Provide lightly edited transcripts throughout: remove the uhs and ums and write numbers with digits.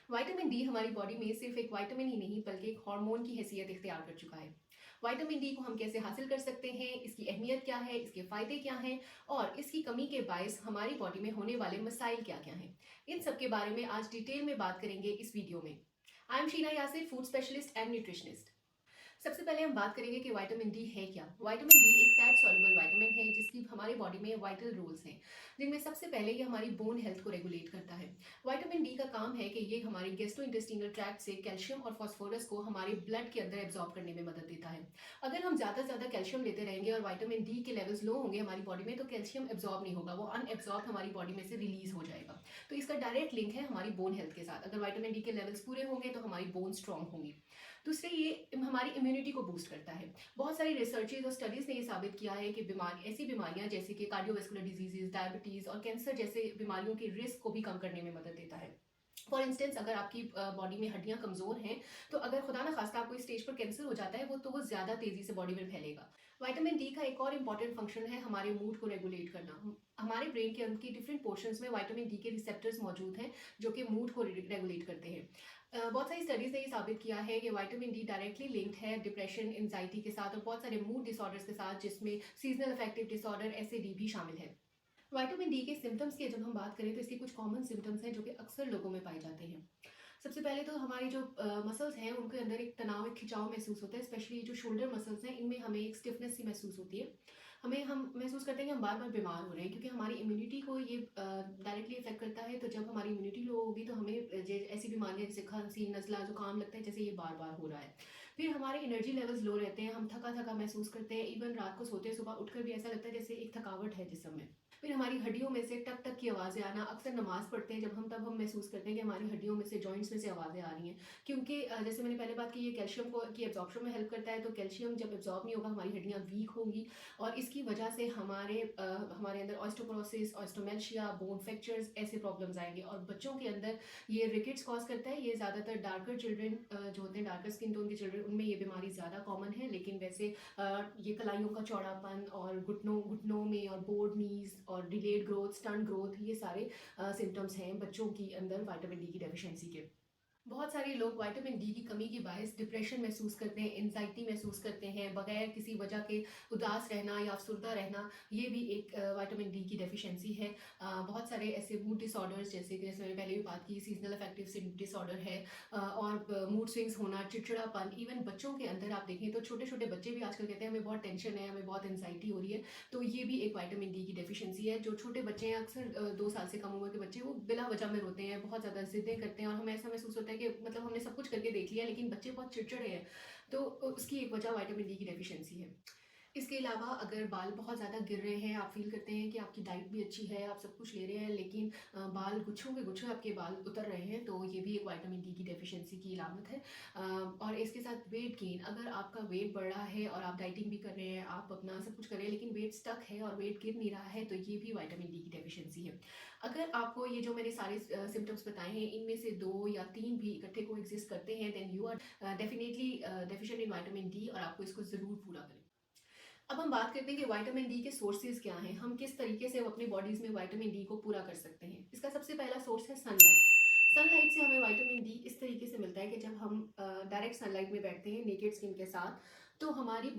Vitamin D हमारी body में सिर्फ एक विटामिन ही नहीं बल्कि एक हार्मोन की हैसियत इख्तियार कर चुका है। विटामिन डी को हम कैसे हासिल कर सकते हैं, इसकी अहमियत क्या है, इसके फ़ायदे क्या हैं और इसकी कमी के बायस हमारी बॉडी में होने वाले मसाइल क्या क्या हैं, इन सब के बारे में आज डिटेल में बात करेंगे इस वीडियो में। I am Sheena Yasir, food specialist and nutritionist. सबसे पहले हम बात करेंगे कि विटामिन डी है क्या। विटामिन डी एक फैट सॉल्युबल विटामिन है जिसकी हमारी बॉडी में वाइटल रोल्स हैं, जिनमें सबसे पहले ये हमारी बोन हेल्थ को रेगुलेट करता है। विटामिन डी का काम है कि ये हमारे गैस्ट्रोइंटेस्टिनल ट्रैक्ट से कैल्शियम और फास्फोरस को हमारे ब्लड के अंदर एब्जॉर्ब करने में मदद देता है। अगर हम ज़्यादा से ज़्यादा कैल्शियम लेते रहेंगे और विटामिन डी के लेवल्स लो होंगे हमारी बॉडी में, तो कैल्शियम एब्जॉर्ब नहीं होगा, वो अनएब्जॉर्ब हमारी बॉडी में से रिलीज हो जाएगा। तो इसका डायरेक्ट लिंक है हमारी बोन हेल्थ के साथ। अगर विटामिन डी के लेवल्स पूरे होंगे तो हमारी बोन स्ट्रांग होंगी। दूसरे, ये हमारी इम्यूनिटी को बूस्ट करता है। बहुत सारी रिसर्चेज और स्टडीज़ ने ये साबित किया है कि ऐसी बीमारियां जैसे कि कार्डियोवैस्कुलर डिजीजेज, डायबिटीज़ और कैंसर जैसे बीमारियों के रिस्क को भी कम करने में मदद देता है। फॉर इंस्टेंस, अगर आपकी बॉडी में हड्डियां कमज़ोर हैं तो अगर खुदा ना खास्ता आपको इस स्टेज पर कैंसर हो जाता है वो ज़्यादा तेज़ी से बॉडी में फैलेगा। विटामिन डी का एक और इम्पॉर्टेंट फंक्शन है हमारे मूड को रेगुलेट करना। हमारे ब्रेन के अंदर की डिफरेंट पोर्शंस में विटामिन डी के रिसेप्टर्स मौजूद हैं जो कि मूड को रेगुलेट करते हैं। बहुत सारी स्टडीज़ ने ये साबित किया है कि विटामिन डी डायरेक्टली लिंक्ड है डिप्रेशन, एंजाइटी के साथ और बहुत सारे मूड डिसऑर्डर्स के साथ, जिसमें सीजनल अफेक्टिव डिसऑर्डर, एसएडी भी शामिल है। विटामिन डी के सिम्टम्स की जब हम बात करें तो इसके कुछ कॉमन सिम्टम्स हैं जो कि अक्सर लोगों में पाए जाते हैं। सबसे पहले तो हमारी जो मसल्स हैं उनके अंदर एक तनाव, एक खिंचाव महसूस होता है। स्पेशली जो शोल्डर मसल्स हैं इनमें हमें एक स्टिफनेस सी महसूस होती है। हम महसूस करते हैं कि हम बार बार बीमार हो रहे हैं, क्योंकि हमारी इम्यूनिटी को ये डायरेक्टली इफेक्ट करता है। तो जब हमारी इम्यूनिटी लो होगी तो हमें ऐसी बीमारियां जैसे खांसी, नज़ला, जुकाम लगता है जैसे ये बार बार हो रहा है। फिर हमारे एनर्जी लेवल्स लो रहते हैं, हम थका थका महसूस करते हैं। इवन रात को सोते सुबह उठकर भी ऐसा लगता है जैसे एक थकावट है जिस्म में। फिर हमारी हड्डियों में से टक टक की आवाज़ें आना। अक्सर नमाज पढ़ते हैं जब हम, तब हम महसूस करते हैं कि हमारी हड्डियों में से, जॉइंट्स में से आवाज़ें आ रही हैं, क्योंकि जैसे मैंने पहले बात की, ये कैल्शियम को की एब्जॉर्प्शन में हेल्प करता है। तो कैल्शियम जब एब्जॉर्ब नहीं होगा हमारी हड्डियाँ वीक होंगी और इसकी वजह से हमारे अंदर ऑस्टियोपोरोसिस, ऑस्टोमेल्शिया, बोन फ्रैक्चर्स ऐसे प्रॉब्लम्स आएंगे। और बच्चों के अंदर ये रिकेट्स कॉज करता है। ये ज़्यादातर डार्कर चिल्ड्रन जो होते हैं, डार्कर स्किन टोन के चिल्ड्रन, उनमें ये बीमारी ज़्यादा कॉमन है। लेकिन वैसे ये कलाइयों का चौड़ापन और घुटनों में और बोर्ड नीज और डिलेड ग्रोथ, स्टंट ग्रोथ, ये सारे सिम्टम्स हैं बच्चों की अंदर विटामिन डी की डेफिशिएंसी के। बहुत सारे लोग विटामिन डी की कमी की बायस डिप्रेशन महसूस करते हैं, एंजाइटी महसूस करते हैं, बगैर किसी वजह के उदास रहना या अफसरदा रहना, ये भी एक विटामिन डी की डेफिशिएंसी है। बहुत सारे ऐसे मूड डिसऑर्डर्स जैसे मैंने पहले भी बात की, सीजनल अफेक्टिव डिसऑर्डर है, और मूड स्विंग्स होना, चिड़चिड़ापन। इवन बच्चों के अंदर आप देखें तो छोटे छोटे बच्चे भी आजकल कहते हैं हमें बहुत टेंशन है, हमें बहुत एंजाइटी हो रही है। तो ये भी एक विटामिन डी की डेफिशिएंसी है। जो छोटे बच्चे हैं, अक्सर 2 साल से कम उम्र के बच्चे, वो बिला वजह में रोते हैं, बहुत ज़्यादा जिद्दें करते हैं और हमें ऐसा महसूस होता है कि मतलब हमने सब कुछ करके देख लिया लेकिन बच्चे बहुत चिड़चिड़े हैं। तो उसकी एक वजह विटामिन डी की डेफिशिएंसी है। इसके अलावा अगर बाल बहुत ज़्यादा गिर रहे हैं, आप फील करते हैं कि आपकी डाइट भी अच्छी है, आप सब कुछ ले रहे हैं, लेकिन बाल गुच्छों के गुच्छे आपके बाल उतर रहे हैं, तो ये भी एक विटामिन डी की डेफिशिएंसी की अलामत है। और इसके साथ वेट गेन, अगर आपका वेट बढ़ रहा है और आप डाइटिंग भी कर रहे हैं, आप अपना सब कुछ कर रहे हैं, लेकिन वेट स्टक है और वेट गिर नहीं रहा है, तो ये भी विटामिन डी की डेफिशिएंसी है। अगर आपको ये जो मैंने सारे सिम्टम्स बताए हैं इनमें से 2 या 3 भी इकट्ठे को एग्जिस्ट करते हैं, then you are definitely deficient in vitamin D और आपको इसको ज़रूर पूरा करें। अब हम बात करते हैं कि विटामिन डी के सोर्सेज क्या हैं, हम किस तरीके से अपनी बॉडीज़ में विटामिन डी को पूरा कर सकते हैं। इसका सबसे पहला सोर्स है सनलाइट। सनलाइट से हमें विटामिन डी इस तरीके से मिलता है कि जब हम डायरेक्ट सनलाइट में बैठते हैं नेकेड स्किन के साथ, तो हमारी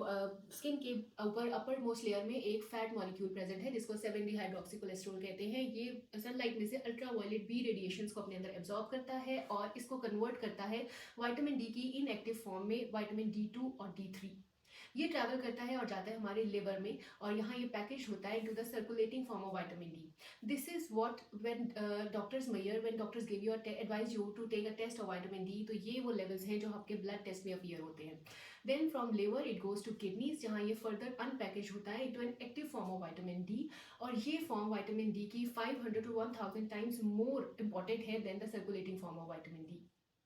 स्किन के ऊपर अपर मोस्ट लेयर में एक फैट मॉलिक्यूल प्रेजेंट है जिसको 7 डिहाइड्रोक्सी कोलेस्ट्रॉल कहते हैं। ये सनलाइट में से अल्ट्रा वायलेट बी रेडिएशंस को अपने अंदर एब्जॉर्ब करता है और इसको कन्वर्ट करता है विटामिन डी की इनएक्टिव फॉर्म में विटामिन D2 और D3। ये ट्रैवल करता है और जाता है हमारे लिवर में और यहाँ ये पैकेज होता है into the circulating form of vitamin D. This is what when doctors give you advise you to take a test of vitamin D. तो ये वो लेवल्स हैं जो आपके ब्लड टेस्ट में अपीयर होते हैं। Then from liver it goes to kidneys, जहाँ ये फर्दर अनपैकेज होता है into an active form of vitamin D. और ये फॉर्म विटामिन डी की 500 to 1000 टाइम्स मोर इंपॉर्टेंट है then the circulating form of vitamin D.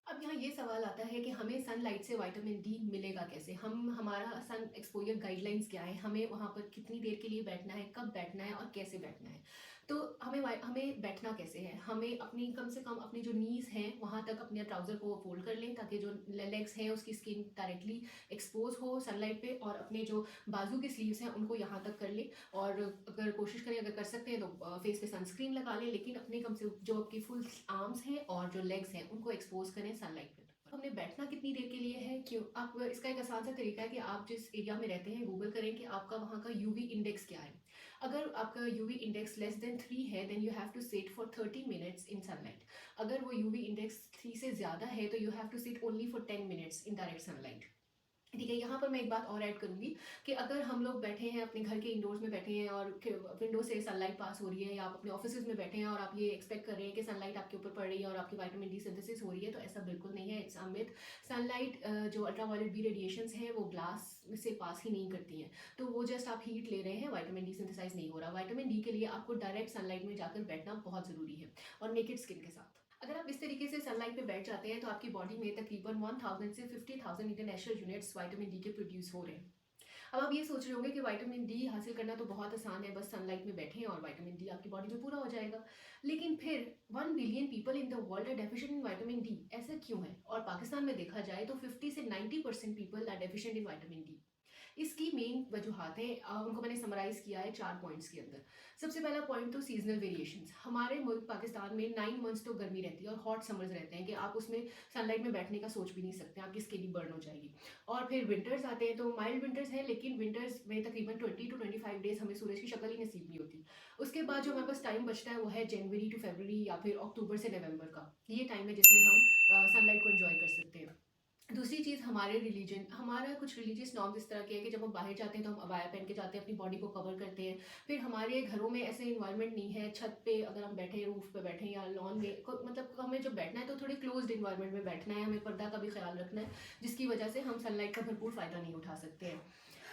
अब यहाँ ये सवाल आता है कि हमें सनलाइट से विटामिन डी मिलेगा कैसे, हमारा सन एक्सपोजर गाइडलाइंस क्या है, हमें वहाँ पर कितनी देर के लिए बैठना है, कब बैठना है और कैसे बैठना है। तो हमें बैठना कैसे है, हमें अपनी कम से कम अपनी जो नीज़ हैं वहाँ तक अपने ट्राउज़र को फोल्ड कर लें, ताकि जो लेग्स हैं उसकी स्किन डायरेक्टली एक्सपोज हो सनलाइट पे, और अपने जो बाजू की स्लीव्स हैं उनको यहाँ तक कर लें। और अगर कोशिश करें, अगर कर सकते हैं तो फेस पे सनस्क्रीन लगा लें, लेकिन अपने कम से जो आपकी फुल आर्म्स हैं और जो लेग्स हैं उनको एक्सपोज करें सनलाइट पे। हमने बैठना कितनी देर के लिए है, क्यों? आप इसका एक आसान सा तरीका है कि आप जिस एरिया में रहते हैं गूगल करें कि आपका वहाँ का यूवी इंडेक्स क्या है। अगर आपका यूवी इंडेक्स लेस देन 3 है, then you have to sit for 30 minutes in sunlight. अगर वो यूवी इंडेक्स 3 से ज़्यादा है तो you have to sit only for 10 minutes in direct sunlight. ठीक है, यहाँ पर मैं एक बात और ऐड करूँगी कि अगर हम लोग बैठे हैं अपने घर के इंडोर्स में बैठे हैं और विंडो से सनलाइट पास हो रही है, या आप अपने ऑफिस में बैठे हैं और आप ये एक्सपेक्ट कर रहे हैं कि सनलाइट आपके ऊपर पड़ रही है और आपकी विटामिन डी सिंथेसिस हो रही है, तो ऐसा बिल्कुल नहीं है, इट्स अ मिथ। सनलाइट जो अल्ट्रावायलेट बी रेडिएशंस हैं वो ग्लास से पास ही नहीं करती हैं, तो वो जस्ट आप हीट ले रहे हैं, विटामिन डी सिंथेसाइज नहीं हो रहा। विटामिन डी के लिए आपको डायरेक्ट सनलाइट में जाकर बैठना बहुत ज़रूरी है, और नेकेड स्किन के साथ। अगर आप इस तरीके से सनलाइट पे बैठ जाते हैं तो आपकी बॉडी में तकरीबन 1000 से 50,000 इंटरनेशनल यूनिट्स विटामिन डी के प्रोड्यूस हो रहे हैं। अब आप ये सोच रहे होंगे कि विटामिन डी हासिल करना तो बहुत आसान है, बस सनलाइट में बैठें और विटामिन डी आपकी बॉडी में पूरा हो जाएगा। लेकिन फिर 1 billion people in the world are deficient in vitamin D, ऐसा क्यों है? और पाकिस्तान में देखा जाए तो 50 से 90% people are deficient in vitamin D. इसकी मेन वजूहत है, उनको मैंने समराइज़ किया है 4 पॉइंट्स के अंदर। सबसे पहला पॉइंट तो सीजनल वेरिएशंस। हमारे मुल्क पाकिस्तान में 9 मंथ्स तो गर्मी रहती है और हॉट समर्स रहते हैं कि आप उसमें सनलाइट में बैठने का सोच भी नहीं सकते, आपकी स्किन ही बर्न हो जाएगी। और फिर विंटर्स आते हैं तो माइल्ड विंटर्स हैं, लेकिन विंटर्स में तकरीबन 20 टू 25 डेज हमें सूरज की शक्ल ही नसीब नहीं होती। उसके बाद जो हमारे पास टाइम बचता है वो है जनवरी टू फरवरी या फिर अक्टूबर से नवंबर का। ये टाइम है जिसमें हम सनलाइट को एंजॉय कर सकते हैं। दूसरी चीज़, हमारे रिलीजन, हमारा कुछ रिलीजियस नॉर्म्स इस तरह के है कि जब हम बाहर जाते हैं तो हम अबाया पहन के जाते हैं, अपनी बॉडी को कवर करते हैं। फिर हमारे घरों में ऐसे इन्वायरमेंट नहीं है, छत पे अगर हम बैठे रूफ पे बैठे या लॉन में मतलब हमें जब बैठना है तो थोड़े क्लोज्ड इन्वायरमेंट में बैठना है, हमें पर्दा का भी ख्याल रखना है, जिसकी वजह से हम सनलाइट का भरपूर फ़ायदा नहीं उठा सकते हैं।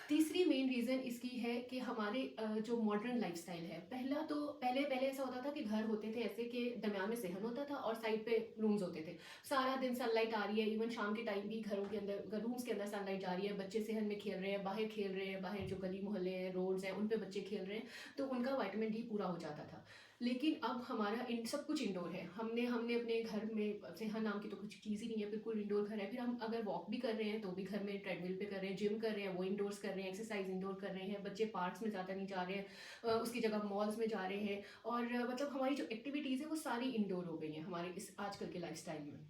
तीसरी मेन रीज़न इसकी है कि हमारे जो मॉडर्न लाइफस्टाइल है, पहले पहले ऐसा होता था कि घर होते थे ऐसे कि दरमियान में सहन होता था और साइड पे रूम्स होते थे। सारा दिन सनलाइट आ रही है, इवन शाम के टाइम भी घरों के अंदर रूम्स के अंदर सनलाइट जा रही है, बच्चे सहन में खेल रहे हैं, बाहर खेल रहे हैं, बाहर जो गली मोहल्ले हैं, रोड्स हैं, उन पे बच्चे खेल रहे हैं, तो उनका विटामिन डी पूरा हो जाता था। लेकिन अब हमारा इन सब कुछ इंडोर है, हमने हमने अपने घर में सेहत नाम की तो कुछ चीज़ ही नहीं है, बिल्कुल इंडोर घर है। फिर हम अगर वॉक भी कर रहे हैं तो भी घर में ट्रेडमिल पे कर रहे हैं, जिम कर रहे हैं वो इंडोर्स कर रहे हैं, एक्सरसाइज इंडोर कर रहे हैं, बच्चे पार्क्स में ज़्यादा नहीं जा रहे हैं, उसकी जगह मॉल्स में जा रहे हैं, और मतलब हमारी जो एक्टिविटीज़ है वो सारी इंडोर हो गई हैं हमारे इस आजकल के लाइफस्टाइल में।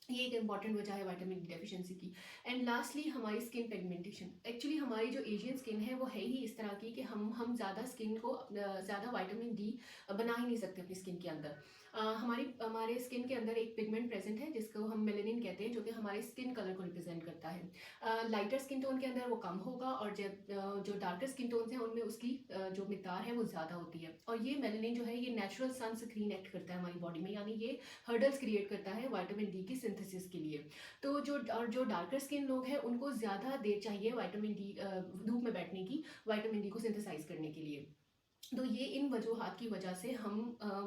ये एक इंपॉर्टेंट वजह है विटामिन डी डेफिशिएंसी की। एंड लास्टली हमारी स्किन पिगमेंटेशन। एक्चुअली हमारी जो एशियन स्किन है वो है ही इस तरह की कि हम ज़्यादा स्किन को ज़्यादा विटामिन डी बना ही नहीं सकते अपनी स्किन के अंदर। हमारे स्किन के अंदर एक पिगमेंट प्रेजेंट है जिसको हम मेलेनिन कहते हैं, जो कि हमारे स्किन कलर को रिप्रेजेंट करता है। लाइटर स्किन टोन के अंदर वो कम होगा, और जो डार्कर स्किन टोन्स हैं उनमें उसकी जो मिकदार है वो ज़्यादा होती है। और ये मेलेनिन जो है ये नेचुरल सन स्क्रीन एक्ट करता है हमारी बॉडी में, यानी ये हर्डल्स क्रिएट करता है विटामिन डी की सिंथेसिस के लिए। तो जो डार्कर स्किन लोग हैं उनको ज़्यादा देर चाहिए विटामिन डी धूप में बैठने की, विटामिन डी को सिंथेसाइज करने के लिए। तो ये इन वजूहात की वजह से हम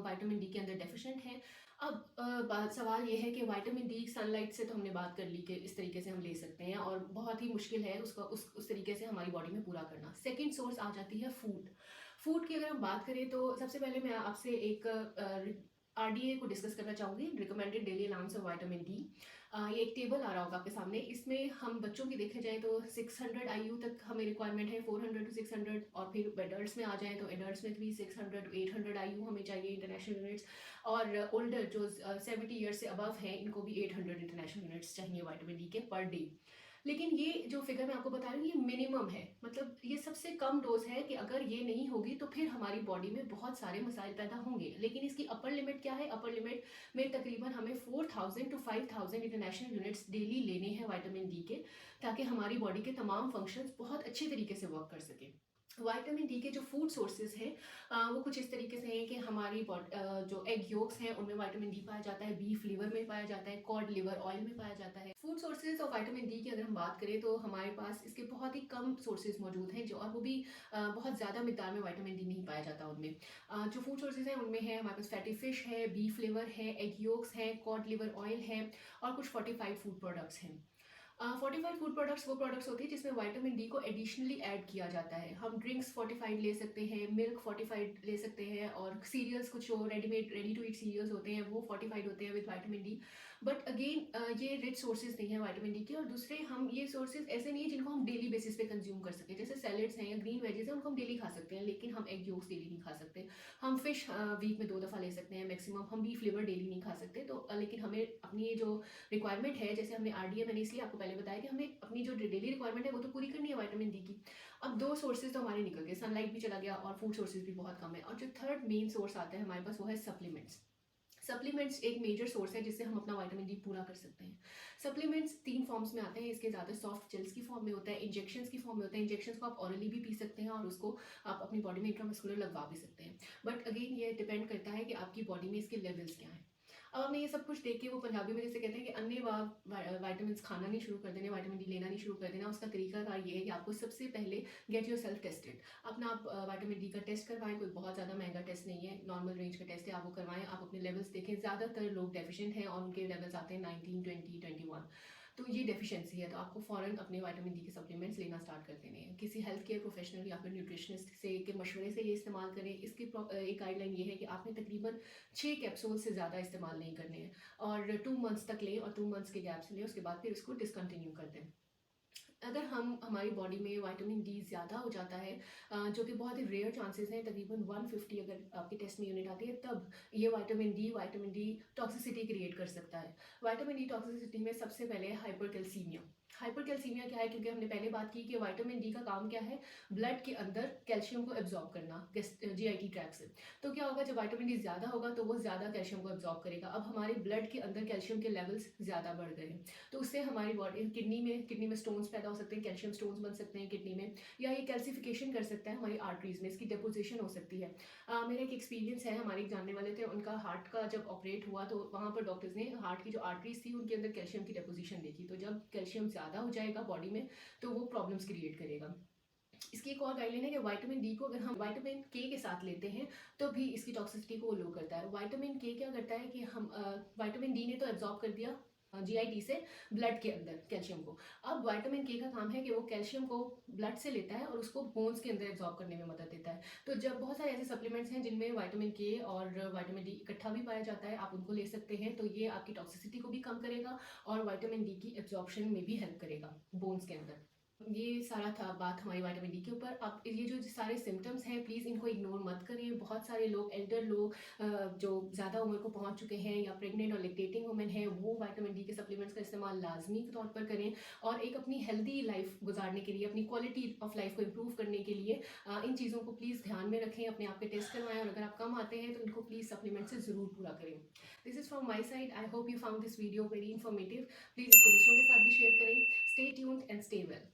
विटामिन डी के अंदर डेफिशिएंट हैं। अब सवाल ये है कि विटामिन डी सनलाइट से तो हमने बात कर ली कि इस तरीके से हम ले सकते हैं, और बहुत ही मुश्किल है उसका उस तरीके से हमारी बॉडी में पूरा करना। सेकंड सोर्स आ जाती है फूड। फूड की अगर हम बात करें तो सबसे पहले मैं आपसे एक आरडीए को डिस्कस करना चाहूँगी, recommended daily allowance of vitamin D. ये एक टेबल आ रहा होगा आपके सामने, इसमें हम बच्चों की देखे जाए तो 600 IU तक हमें रिक्वायरमेंट है, 400 टू 600, और फिर एडल्ट्स में आ जाए तो एडल्ट्स में भी 600 टू 800 IU हमें चाहिए इंटरनेशनल यूनिट्स, और ओल्डर जो 70 ईयर्स से अबव हैं इनको भी 800 इंटरनेशनल यूनिट्स चाहिए विटामिन डी के पर डे। लेकिन ये जो फिगर मैं आपको बता रही हूँ ये मिनिमम है, मतलब ये सबसे कम डोज है कि अगर ये नहीं होगी तो फिर हमारी बॉडी में बहुत सारे मसाइल पैदा होंगे। लेकिन इसकी अपर लिमिट क्या है? अपर लिमिट में तकरीबन हमें 4000 टू 5000 इंटरनेशनल यूनिट्स डेली लेने हैं विटामिन डी के, ताकि हमारी बॉडी के तमाम फंक्शंस बहुत अच्छे तरीके से वर्क कर सकें। विटामिन डी के जो फूड सोर्सेज हैं वो कुछ इस तरीके से हैं कि हमारी जो एग योक्स हैं उनमें विटामिन डी पाया जाता है, बीफ लिवर में पाया जाता है, कॉड लिवर ऑयल में पाया जाता है। Food sources of vitamin D की अगर हम बात करें तो हमारे पास इसके बहुत ही कम सोर्सेज मौजूद हैं, जो और वो भी बहुत ज़्यादा मिकदार में विटामिन डी नहीं पाया जाता उनमें। जो फूड सोर्सेज हैं उनमें है हमारे पास फैटी फिश है, बीफ लिवर है, एग योक्स है, कॉड लिवर ऑयल है, और कुछ फोर्टिफाइड फूड प्रोडक्ट्स हैं। फोर्टिफाइड फूड प्रोडक्ट्स वो प्रोडक्ट्स होती है जिसमें विटामिन डी को एडिशनली ऐड किया जाता है। हम ड्रिंक्स फोर्टिफाइड ले सकते हैं, मिल्क फोर्टिफाइड ले सकते हैं, और सीरियल्स कुछ जो readymade ready to eat cereals होते हैं वो फोर्टिफाइड होते हैं with vitamin D. But again ये रिच सोर्सेज नहीं है विटामिन डी के। और दूसरे हम ये सोर्सेज ऐसे नहीं है जिनको हम डेली बेसिस पे कंज्यूम कर सकें। जैसे सैलेड्स हैं या ग्रीन वेजेस हैं, उनको हम डेली खा सकते हैं, लेकिन हम एग योक्स डेली नहीं खा सकते। हम फिश वीक में 2 दफ़ा ले सकते हैं मैक्सिमम। हम बीफ लिवर डेली नहीं खा सकते। तो लेकिन हमें अपनी ये जो रिक्वायरमेंट है, जैसे हमने आरडीए, मैंने इसलिए आपको पहले बताया कि हमें अपनी जो डेली रिक्वायरमेंट है वो तो पूरी करनी है विटामिन डी की। अब 2 सोर्सेज तो हमारे निकल गए, सनलाइट भी चला गया और फूड सोर्सेज भी बहुत कम है। और जो थर्ड मेन सोर्स आता है हमारे पास वो है सप्लीमेंट्स। सप्लीमेंट्स एक मेजर सोर्स है जिससे हम अपना विटामिन डी पूरा कर सकते हैं। सप्लीमेंट्स 3 फॉर्म्स में आते हैं। इसके ज़्यादा सॉफ्ट जेल्स की फॉर्म में होता है, इंजेक्शंस की फॉर्म में होता है। इंजेक्शंस को आप ऑरली भी पी सकते हैं और उसको आप अपनी बॉडी में इंट्रामस्कुलर लगवा भी सकते हैं। बट अगेन ये डिपेंड करता है कि आपकी बॉडी में इसके लेवल्स क्या हैं। अब आपने ये सब कुछ देख के, वो पंजाबी में जैसे कहते हैं कि अन्य वाइटामिन खाना नहीं शुरू कर देने, विटामिन डी लेना नहीं शुरू कर देना। उसका तरीका ये है कि आपको सबसे पहले गेट योर सेल्फ टेस्टेड। अपना आप विटामिन डी का टेस्ट करवाएं। कोई बहुत ज़्यादा महंगा टेस्ट नहीं है, नॉर्मल रेंज का टेस्ट है, आप वो करवाएं। आप अपने लेवल्स देखें। ज़्यादातर लोग डेफिशिएंट हैं और उनके लेवल्स आते हैं 19, 20, 21। तो ये डेफिशिएंसी है, तो आपको फ़ौरन अपने विटामिन डी के सप्लीमेंट्स लेना स्टार्ट कर देने हैं। किसी हेल्थ केयर प्रोफेशनल या फिर न्यूट्रिशनिस्ट से के मशवरे से ये इस्तेमाल करें। इसकी एक गाइडलाइन ये है कि आपने तकरीबन 6 कैप्सूल से ज़्यादा इस्तेमाल नहीं करने हैं, और 2 मंथ्स तक लें और 2 मंथ्स के गैप से लें, उसके बाद फिर इसको डिसकंटिन्यू कर दें। अगर हमारी बॉडी में विटामिन डी ज़्यादा हो जाता है, जो कि बहुत ही रेयर चांसेस हैं, तकरीबन 150 अगर आपके टेस्ट में यूनिट आती है, तब ये विटामिन डी टॉक्सिसिटी क्रिएट कर सकता है। विटामिन डी टॉक्सिसिटी में सबसे पहले हाइपरकैल्सीमिया। हाइपरकैल्सीमिया क्या है? क्योंकि हमने पहले बात की कि विटामिन डी का काम क्या है, ब्लड के अंदर कैल्शियम को एब्जॉर्ब करना जीआईटी ट्रैक से। तो क्या होगा, जब विटामिन डी ज़्यादा होगा तो वो ज़्यादा कैल्शियम को एब्जॉर्ब करेगा। अब हमारे ब्लड के अंदर कैल्शियम के लेवल्स ज़्यादा बढ़ गए हैं, तो उससे हमारी बॉडी किडनी में स्टोन्स पैदा हो सकते हैं, कैल्शियम स्टोन्स बन सकते हैं किडनी में, या ये कैल्सिफिकेशन कर सकता है हमारी आर्टरीज में, इसकी डेपोजिशन हो सकती है। मेरा एक एक्सपीरियंस है, हमारे एक जानने वाले थे, उनका हार्ट का जब ऑपरेट हुआ तो वहाँ पर डॉक्टर्स ने हार्ट की जो आर्टरीज थी उनके अंदर कैल्शियम की डेपोजिशन देखी। तो जब कैल्शियम ज़्यादा हो जाएगा बॉडी में तो वो प्रॉब्लम्स क्रिएट करेगा। इसकी एक और गाइडलाइन है कि विटामिन डी को अगर हम विटामिन के साथ लेते हैं तो भी इसकी टॉक्सिसिटी को लो करता है। विटामिन के क्या करता है कि हम विटामिन डी ने तो एब्जॉर्ब कर दिया जीआईटी से ब्लड के अंदर कैल्शियम को। अब विटामिन के का काम है कि वो कैल्शियम को ब्लड से लेता है और उसको बोन्स के अंदर एब्जॉर्ब करने में मदद देता है। तो जब बहुत सारे ऐसे सप्लीमेंट्स हैं जिनमें विटामिन के और विटामिन डी इकट्ठा भी पाया जाता है, आप उनको ले सकते हैं। तो ये आपकी टॉक्सिसिटी को भी कम करेगा और विटामिन डी की एब्जॉर्प्शन में भी हेल्प करेगा बोन्स के अंदर। ये सारा था बात हमारी विटामिन डी के ऊपर। अब ये जो सारे सिम्टम्स हैं, प्लीज़ इनको इग्नोर मत करें। बहुत सारे लोग, एल्डर लोग जो ज़्यादा उम्र को पहुंच चुके हैं या प्रेग्नेंट और लेक्टेटिंग वुमेन हैं, वो विटामिन डी के सप्लीमेंट्स का इस्तेमाल लाजमी तौर पर करें। और एक अपनी हेल्दी लाइफ गुजारने के लिए, अपनी क्वालिटी ऑफ लाइफ को इम्प्रूव करने के लिए इन चीज़ों को प्लीज़ ध्यान में रखें, अपने आप के टेस्ट करवाएं। और अगर आप कम आते हैं तो इनको प्लीज़ सप्लीमेंट से ज़रूर पूरा करें। This is from my side. I hope you found this video very informative. Please इसको दूसरों के साथ भी शेयर करें। Stay tuned and stay well.